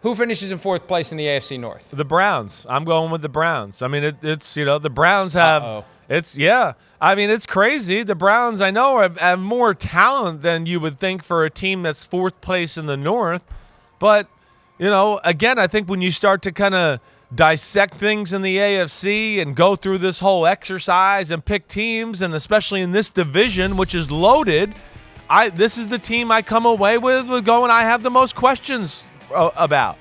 Who finishes in fourth place in the AFC North? The Browns. I'm going with the Browns. I mean, it's the Browns have I mean, it's crazy. The Browns, I know, have more talent than you would think for a team that's fourth place in the North. But, again, I think when you start to kind of dissect things in the AFC and go through this whole exercise and pick teams, and especially in this division, which is loaded, this is the team I come away with going, I have the most questions about.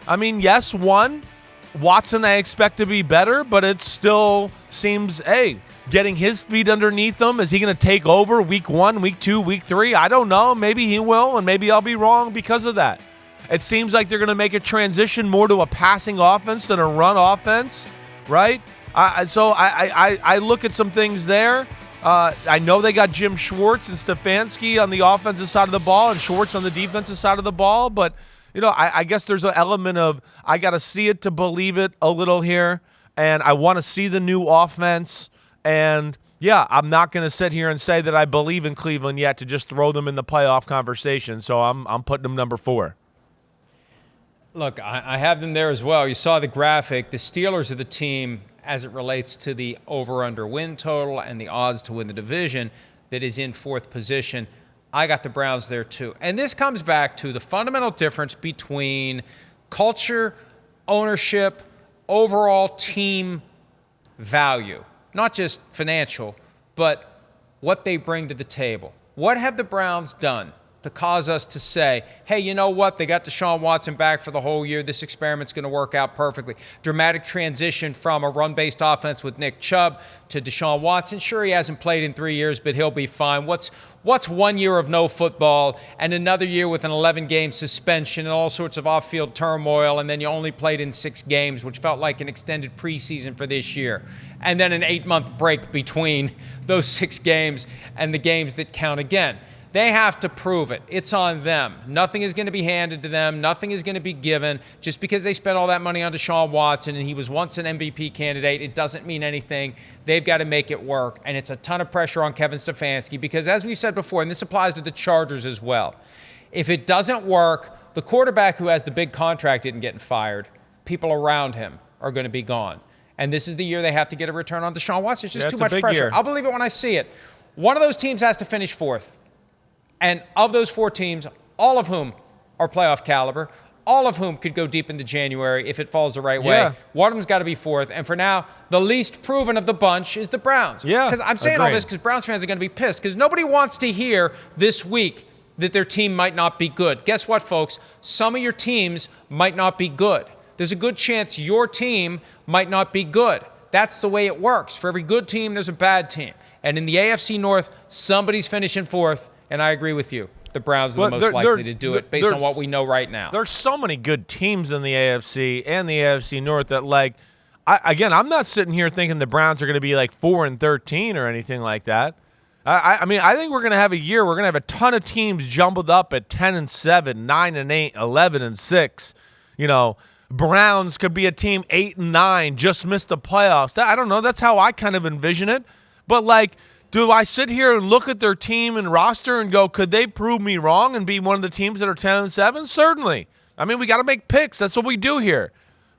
I mean, yes, Watson I expect to be better, but it still seems, getting his feet underneath him, is he going to take over week 1, week 2, week 3? I don't know. Maybe he will, and maybe I'll be wrong because of that. It seems like they're going to make a transition more to a passing offense than a run offense, right? So I look at some things there. I know they got Jim Schwartz and Stefanski on the offensive side of the ball and Schwartz on the defensive side of the ball, but I guess there's an element of I got to see it to believe it a little here, and I want to see the new offense. And, yeah, I'm not going to sit here and say that I believe in Cleveland yet to just throw them in the playoff conversation, so I'm putting them number 4. Look, I have them there as well. You saw the graphic. The Steelers are the team, as it relates to the over-under win total and the odds to win the division, that is in fourth position. I got the Browns there too. And this comes back to the fundamental difference between culture, ownership, overall team value. Not just financial, but what they bring to the table. What have the Browns done to cause us to say, hey, you know what? They got Deshaun Watson back for the whole year. This experiment's going to work out perfectly. Dramatic transition from a run-based offense with Nick Chubb to Deshaun Watson. Sure, he hasn't played in 3 years, but he'll be fine. What's 1 year of no football and another year with an 11-game suspension and all sorts of off-field turmoil, and then you only played in 6 games, which felt like an extended preseason for this year, and then an 8-month break between those 6 games and the games that count again. They have to prove it. It's on them. Nothing is going to be handed to them. Nothing is going to be given. Just because they spent all that money on Deshaun Watson and he was once an MVP candidate, it doesn't mean anything. They've got to make it work. And it's a ton of pressure on Kevin Stefanski because, as we've said before, and this applies to the Chargers as well, if it doesn't work, the quarterback who has the big contract isn't getting fired. People around him are going to be gone. And this is the year they have to get a return on Deshaun Watson. It's just too much pressure. Year. I'll believe it when I see it. One of those teams has to finish fourth. And of those 4 teams, all of whom are playoff caliber, all of whom could go deep into January if it falls the right way. One of them's got to be fourth. And for now, the least proven of the bunch is the Browns. Yeah, because I'm saying all this because Browns fans are going to be pissed because nobody wants to hear this week that their team might not be good. Guess what, folks? Some of your teams might not be good. There's a good chance your team might not be good. That's the way it works. For every good team, there's a bad team. And in the AFC North, somebody's finishing fourth. And I agree with you. The Browns are the most likely to do it based on what we know right now. There's so many good teams in the AFC and the AFC North that, I'm not sitting here thinking the Browns are going to be 4-13 or anything like that. I mean, I think we're going to have a year. We're going to have a ton of teams jumbled up at 10-7, 9-8, 11-6. Browns could be a team 8-9, just missed the playoffs. I don't know. That's how I kind of envision it. But do I sit here and look at their team and roster and go, could they prove me wrong and be one of the teams that are 10-7? Certainly. I mean, we got to make picks. That's what we do here.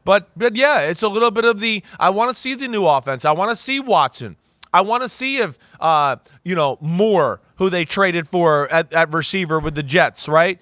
But yeah, it's a little bit of I want to see the new offense. I want to see Watson. I want to see if, Moore, who they traded for at receiver with the Jets, right?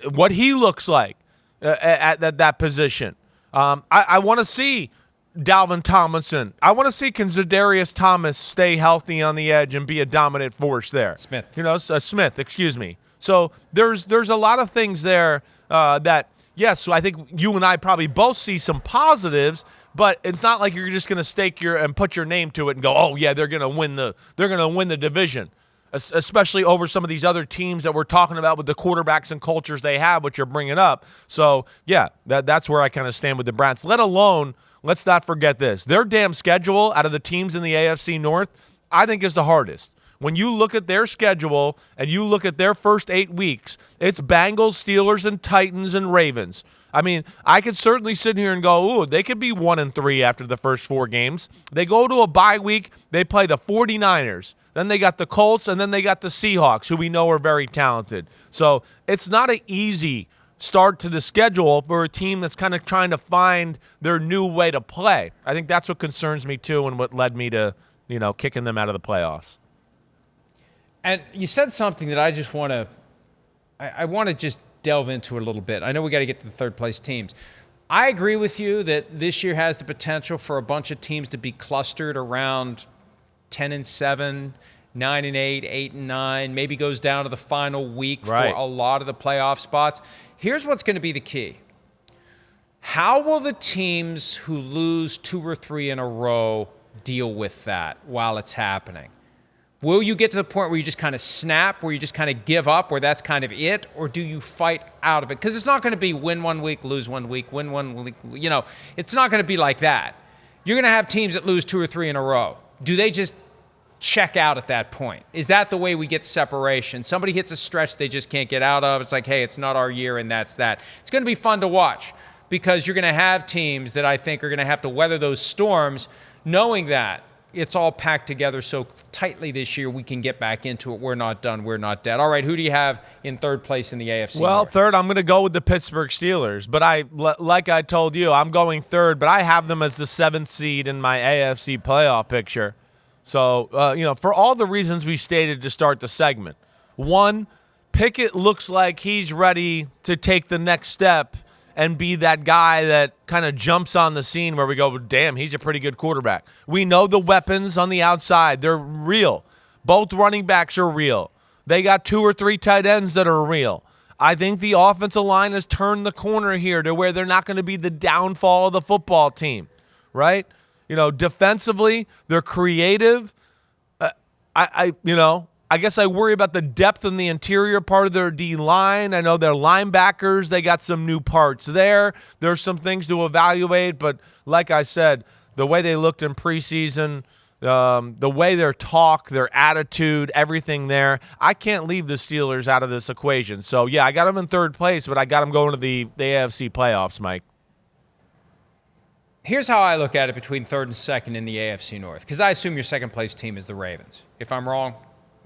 What he looks like at that position. I want to see Dalvin Tomlinson. I want to see can Zadarius Thomas stay healthy on the edge and be a dominant force there. Smith, excuse me. So there's a lot of things there that, yes, I think you and I probably both see some positives, but it's not like you're just going to stake and put your name to it and go, oh yeah, they're going to win the division, especially over some of these other teams that we're talking about with the quarterbacks and cultures they have, which you're bringing up. So yeah, that's where I kind of stand with the Browns. Let alone, let's not forget this. Their damn schedule out of the teams in the AFC North, I think is the hardest. When you look at their schedule and you look at their first 8 weeks, it's Bengals, Steelers, and Titans and Ravens. I mean, I could certainly sit here and go, ooh, they could be 1-3 after the first 4 games. They go to a bye week. They play the 49ers. Then they got the Colts, and then they got the Seahawks, who we know are very talented. So it's not an easy start to the schedule for a team that's kind of trying to find their new way to play. I think that's what concerns me too, and what led me to, kicking them out of the playoffs. And you said something that I just want to – I want to just delve into a little bit. I know we got to get to the third-place teams. I agree with you that this year has the potential for a bunch of teams to be clustered around 10-7, 9-8, 8-9, maybe goes down to the final week for a lot of the playoff spots. Here's what's going to be the key. How will the teams who lose 2 or 3 in a row deal with that while it's happening? Will you get to the point where you just kind of snap, where you just kind of give up, where that's kind of it, or do you fight out of it? Because it's not going to be win 1 week, lose 1 week, win 1 week. It's not going to be like that. You're going to have teams that lose 2 or 3 in a row. Do they just check out at that point? Is that the way we get separation? Somebody hits a stretch they just can't get out of. It's like, hey, it's not our year, and that's that. It's going to be fun to watch because you're going to have teams that I think are going to have to weather those storms, knowing that it's all packed together so tightly this year we can get back into it. We're not done. We're not dead. All right, who do you have in third place in the AFC Well, North? third, I'm going to go with the Pittsburgh Steelers. But like I told you, I'm going third, but I have them as the 7th seed in my AFC playoff picture. So, for all the reasons we stated to start the segment. 1, Pickett looks like he's ready to take the next step and be that guy that kind of jumps on the scene where we go, damn, he's a pretty good quarterback. We know the weapons on the outside. They're real. Both running backs are real. They got 2 or 3 tight ends that are real. I think the offensive line has turned the corner here to where they're not going to be the downfall of the football team, right? Defensively, they're creative. I guess I worry about the depth in the interior part of their D-line. I know their linebackers, they got some new parts there. There's some things to evaluate, but like I said, the way they looked in preseason, the way their talk, their attitude, everything there, I can't leave the Steelers out of this equation. So, yeah, I got them in third place, but I got them going to the AFC playoffs, Mike. Here's how I look at it between third and second in the AFC North, because I assume your second-place team is the Ravens. If I'm wrong,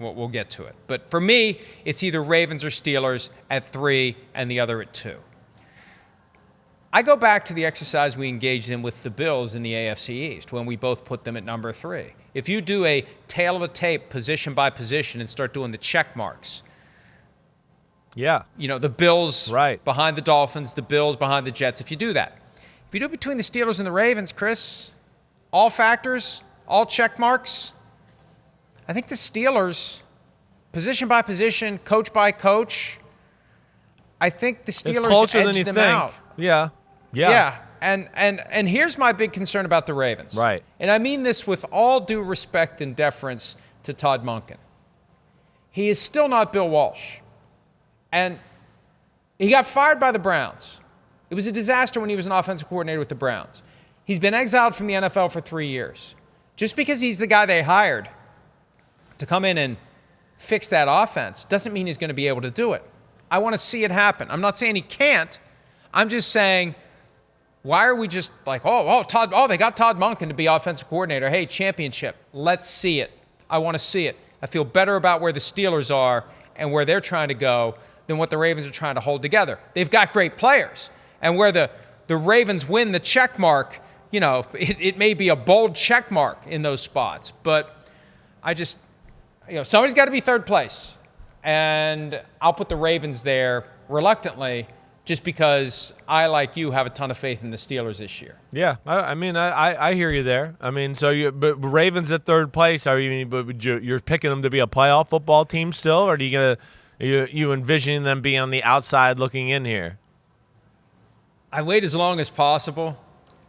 we'll get to it. But for me, it's either Ravens or Steelers at 3 and the other at 2. I go back to the exercise we engaged in with the Bills in the AFC East when we both put them at number 3. If you do a tail of the tape, position by position, and start doing the check marks, the Bills behind the Dolphins, the Bills behind the Jets, if you do that. If you do it between the Steelers and the Ravens, Chris, all factors, all check marks, I think the Steelers, position by position, coach by coach, I think the Steelers edge them out. Yeah. And here's my big concern about the Ravens. Right. And I mean this with all due respect and deference to Todd Monken. He is still not Bill Walsh. And he got fired by the Browns. It was a disaster when he was an offensive coordinator with the Browns. He's been exiled from the NFL for 3 years. Just because he's the guy they hired to come in and fix that offense doesn't mean he's going to be able to do it. I want to see it happen. I'm not saying he can't. I'm just saying, why are we just like, they got Todd Monken to be offensive coordinator. Hey, championship. Let's see it. I want to see it. I feel better about where the Steelers are and where they're trying to go than what the Ravens are trying to hold together. They've got great players. And where the Ravens win the check mark, it may be a bold check mark in those spots. But I just, somebody's got to be third place. And I'll put the Ravens there reluctantly just because I, like you, have a ton of faith in the Steelers this year. Yeah, I hear you there. But Ravens at third place, you're picking them to be a playoff football team still, or are you envisioning them being on the outside looking in here? I wait as long as possible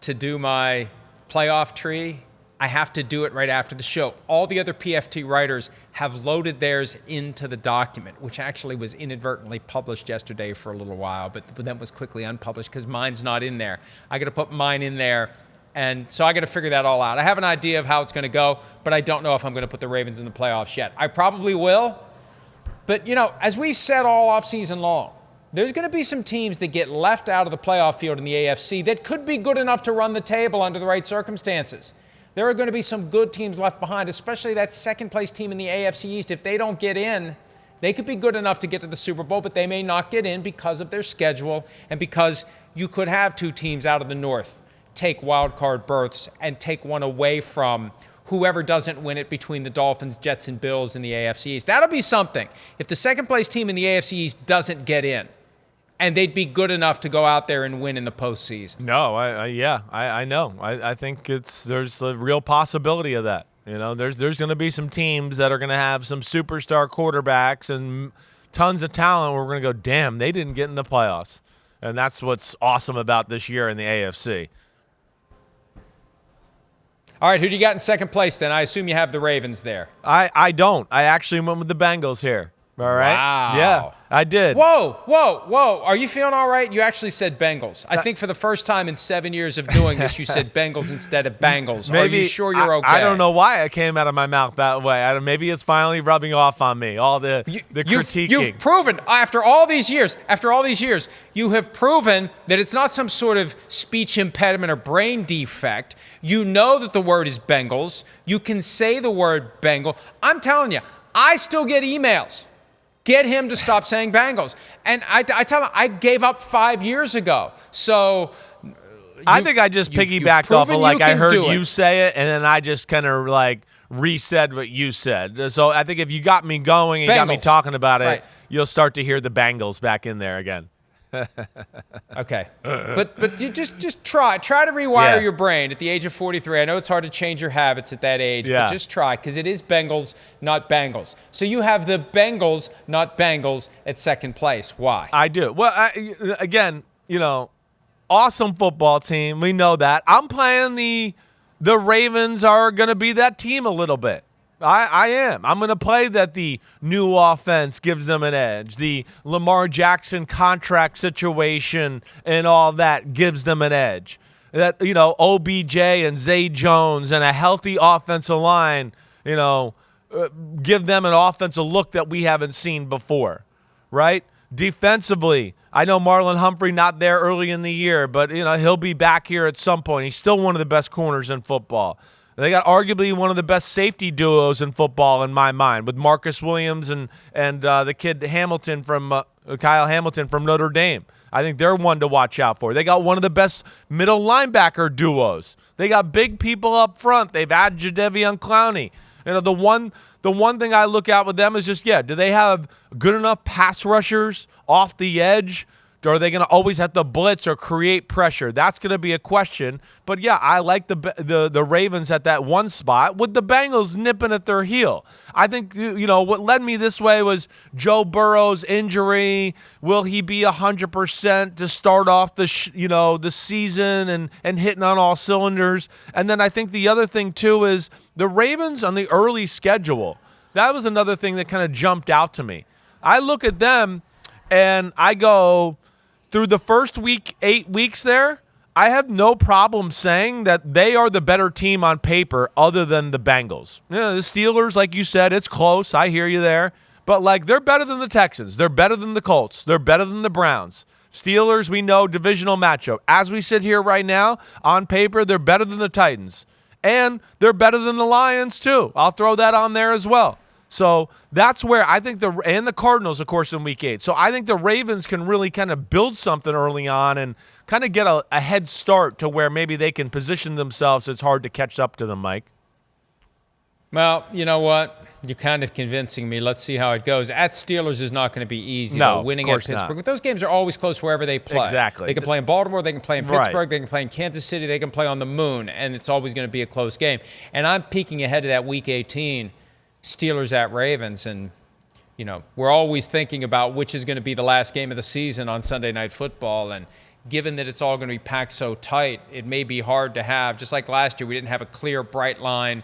to do my playoff tree. I have to do it right after the show. All the other PFT writers have loaded theirs into the document, which actually was inadvertently published yesterday for a little while, but then was quickly unpublished because mine's not in there. I got to put mine in there, and so I got to figure that all out. I have an idea of how it's going to go, but I don't know if I'm going to put the Ravens in the playoffs yet. I probably will, but as we said all offseason long, there's going to be some teams that get left out of the playoff field in the AFC that could be good enough to run the table under the right circumstances. There are going to be some good teams left behind, especially that second-place team in the AFC East. If they don't get in, They could be good enough to get to the Super Bowl, but they may not get in because of their schedule and because you could have two teams out of the North take wild card berths and take one away from whoever doesn't win it between the Dolphins, Jets, and Bills in the AFC East. That'll be something. If the second-place team in the AFC East doesn't get in, and they'd be good enough to go out there and win in the postseason. No, I know. I think there's a real possibility of that. You know, there's going to be some teams that are going to have some superstar quarterbacks and tons of talent where we're going to go, damn, they didn't get in the playoffs. And that's what's awesome about this year in the AFC. All right, who do you got in second place then? I assume you have the Ravens there. I don't. I actually went with the Bengals here. All right? Wow. Yeah, I did. Whoa. Are you feeling all right? You actually said Bengals. I think for the first time in 7 years of doing this, you said Bengals instead of Bengals. Maybe, are you sure you're okay? I don't know why it came out of my mouth that way. Maybe it's finally rubbing off on me, all the critiquing. You've proven, after all these years, you have proven that it's not some sort of speech impediment or brain defect. You know that the word is Bengals. You can say the word Bengal. I'm telling you, I still get emails. Get him to stop saying Bengals. And I tell him, I gave up 5 years ago. So I think I just piggybacked off of I heard you say it, and then I just kind of resaid what you said. So I think if you got me going and got me talking about it, right, you'll start to hear the Bengals back in there again. Okay. But you just try to rewire your brain at the age of 43. I know it's hard to change your habits at that age, but just try, because it is Bengals, not Bengals. So you have the Bengals, not Bengals, at second place. Why? I do. Well, again, awesome football team. We know that. I'm playing the Ravens are going to be that team a little bit. I am. I'm going to play that the new offense gives them an edge. The Lamar Jackson contract situation and all that gives them an edge. That, OBJ and Zay Jones and a healthy offensive line, give them an offensive look that we haven't seen before, right? Defensively, I know Marlon Humphrey not there early in the year, but, he'll be back here at some point. He's still one of the best corners in football. They got arguably one of the best safety duos in football in my mind, with Marcus Williams and the kid Hamilton from Kyle Hamilton from Notre Dame. I think they're one to watch out for. They got one of the best middle linebacker duos. They got big people up front. They've added Jadeveon Clowney. The one thing I look at with them is just, do they have good enough pass rushers off the edge? Or are they going to always have to blitz or create pressure? That's going to be a question. But, I like the Ravens at that one spot with the Bengals nipping at their heel. I think, what led me this way was Joe Burrow's injury. Will he be 100% to start off the season and hitting on all cylinders? And then I think the other thing, too, is the Ravens on the early schedule. That was another thing that kind of jumped out to me. I look at them and I go, through the first 8 weeks there, I have no problem saying that they are the better team on paper other than the Bengals. The Steelers, like you said, it's close. I hear you there. But, they're better than the Texans. They're better than the Colts. They're better than the Browns. Steelers, we know, divisional matchup. As we sit here right now, on paper, they're better than the Titans. And they're better than the Lions, too. I'll throw that on there as well. So that's where I think and the Cardinals, of course, in Week 8. So I think the Ravens can really kind of build something early on and kind of get a head start to where maybe they can position themselves. It's hard to catch up to them, Mike. Well, you know what? You're kind of convincing me. Let's see how it goes. At Steelers is not going to be easy. No, winning at Pittsburgh. Not. But those games are always close wherever they play. Exactly. They can play in Baltimore. They can play in Pittsburgh. Right. They can play in Kansas City. They can play on the moon. And it's always going to be a close game. And I'm peeking ahead to that Week 18. Steelers at Ravens, and we're always thinking about which is going to be the last game of the season on Sunday Night Football, and given that it's all going to be packed so tight, it may be hard to have, just like last year, we didn't have a clear, bright line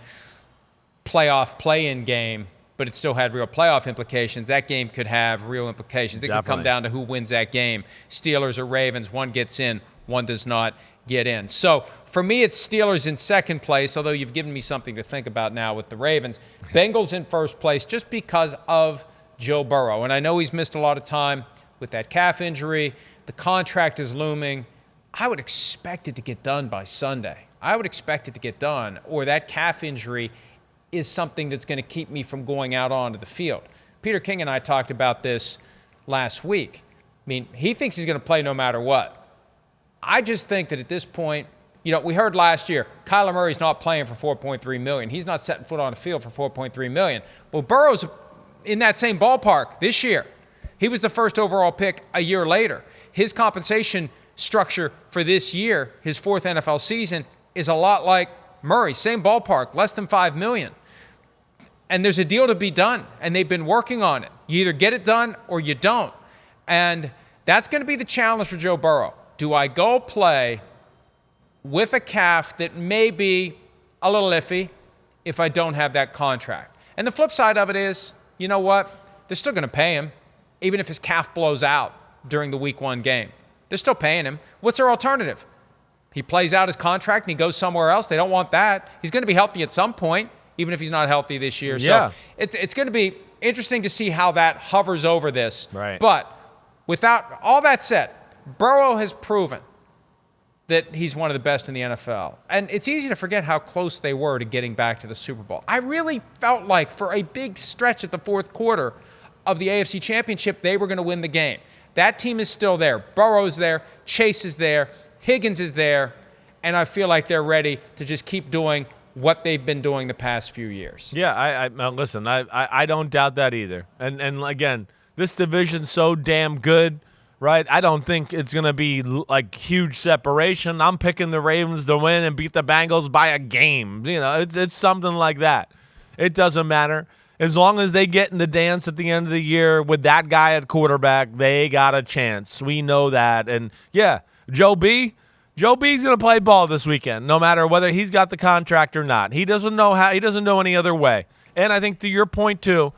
playoff play-in game, but it still had real playoff implications. That game could have real implications. It could come down to who wins that game. Steelers or Ravens, one gets in, one does not get in. So for me, it's Steelers in second place, although you've given me something to think about now with the Ravens. Bengals in first place just because of Joe Burrow. And I know he's missed a lot of time with that calf injury. The contract is looming. I would expect it to get done by Sunday. I would expect it to get done, or that calf injury is something that's going to keep me from going out onto the field. Peter King and I talked about this last week. I mean, he thinks he's going to play no matter what. I just think that at this point, we heard last year, Kyler Murray's not playing for $4.3 million. He's not setting foot on the field for $4.3 million. Well, Burrow's in that same ballpark this year. He was the first overall pick a year later. His compensation structure for this year, his fourth NFL season, is a lot like Murray. Same ballpark, less than $5 million. And there's a deal to be done, and they've been working on it. You either get it done or you don't. And that's going to be the challenge for Joe Burrow. Do I go play with a calf that may be a little iffy if I don't have that contract? And the flip side of it is, you know what? They're still going to pay him, even if his calf blows out during the week 1 game. They're still paying him. What's their alternative? He plays out his contract and he goes somewhere else. They don't want that. He's going to be healthy at some point, even if he's not healthy this year. Yeah. So it's going to be interesting to see how that hovers over this. Right. But without all that said, Burrow has proven that he's one of the best in the NFL. And it's easy to forget how close they were to getting back to the Super Bowl. I really felt like for a big stretch at the fourth quarter of the AFC Championship, they were going to win the game. That team is still there. Burrow's there. Chase is there. Higgins is there. And I feel like they're ready to just keep doing what they've been doing the past few years. Yeah, listen, I don't doubt that either. And again, this division's so damn good, right? I don't think it's going to be like huge separation. I'm picking the Ravens to win and beat the Bengals by a game. It's something like that. It doesn't matter. As long as they get in the dance at the end of the year with that guy at quarterback, they got a chance. We know that. And, yeah, Joe B's going to play ball this weekend, no matter whether he's got the contract or not. He doesn't know any other way. And I think to your point, too,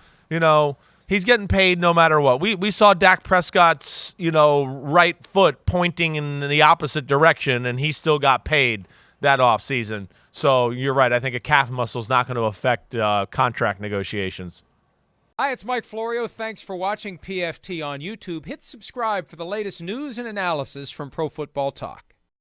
he's getting paid no matter what. We saw Dak Prescott's, right foot pointing in the opposite direction, and he still got paid that offseason. So you're right. I think a calf muscle is not going to affect contract negotiations. Hi, it's Mike Florio. Thanks for watching PFT on YouTube. Hit subscribe for the latest news and analysis from Pro Football Talk.